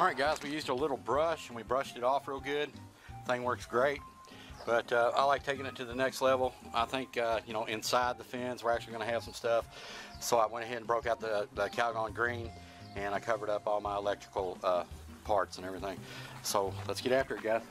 Alright guys, we used a little brush and we brushed it off real good. Thing works great. But I like taking it to the next level. I think, you know, inside the fence we're actually going to have some stuff. So I went ahead and broke out the Calgon green and I covered up all my electrical parts and everything. So let's get after it, guys.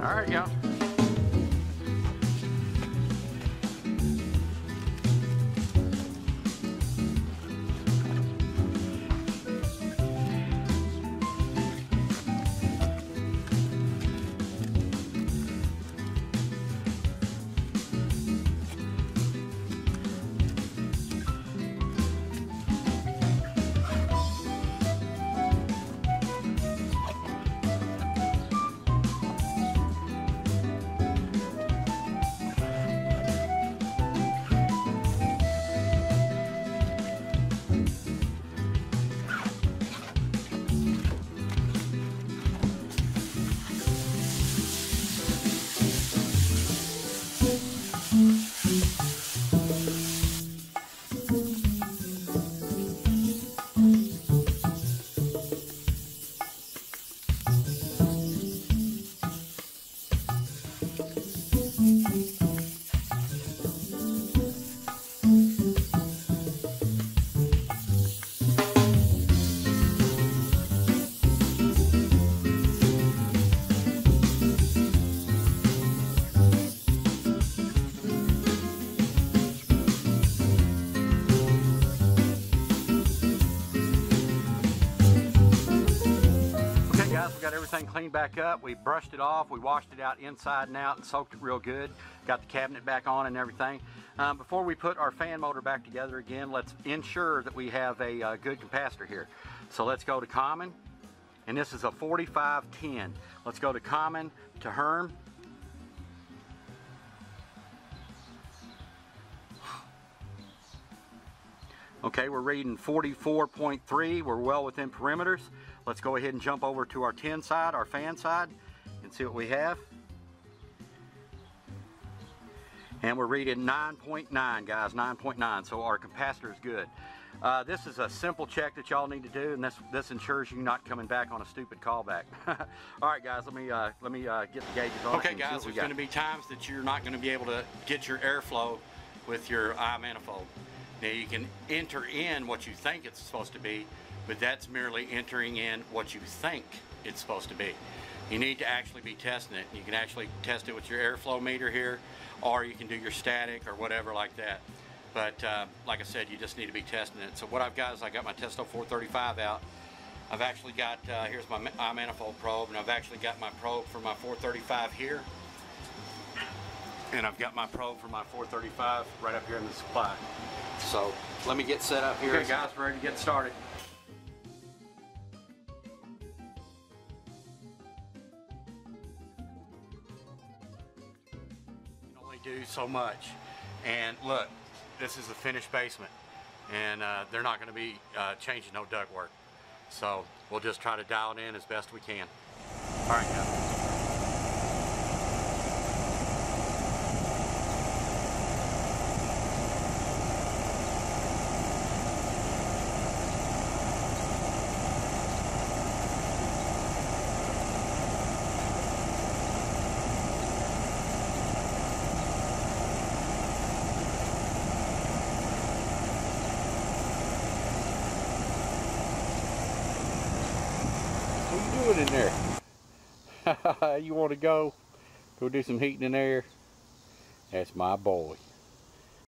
All right, y'all. We got everything cleaned back up. We brushed it off. We washed it out inside and out and soaked it real good. Got the cabinet back on and everything. Before we put our fan motor back together again, let's ensure that we have a good capacitor here. So let's go to common, and this is a 4510. Let's go to common to Herm. Okay, we're reading 44.3. We're well within perimeters. Let's go ahead and jump over to our 10 side, our fan side, and see what we have. And we're reading 9.9, guys, 9.9. So our capacitor is good. This is a simple check that y'all need to do, and this ensures you not coming back on a stupid callback. All right, guys, let me get the gauges on. Okay, guys, there's going to be times that you're not going to be able to get your airflow with your eye manifold. Now you can enter in what you think it's supposed to be, but that's merely entering in what you think it's supposed to be. You need to actually be testing it. You can actually test it with your airflow meter here, or you can do your static or whatever like that. But like I said, you just need to be testing it. So what I've got is I got my Testo 435 out. I've actually got, here's my eye manifold probe, and I've actually got my probe for my 435 here. And I've got my probe for my 435 right up here in the supply. So let me get set up here. Okay guys, we're ready to get started. You can only do so much. And look, this is a finished basement. And they're not going to be changing no ductwork. So we'll just try to dial it in as best we can. All right guys. doing in there? You want to go? Go do some heating in there? That's my boy.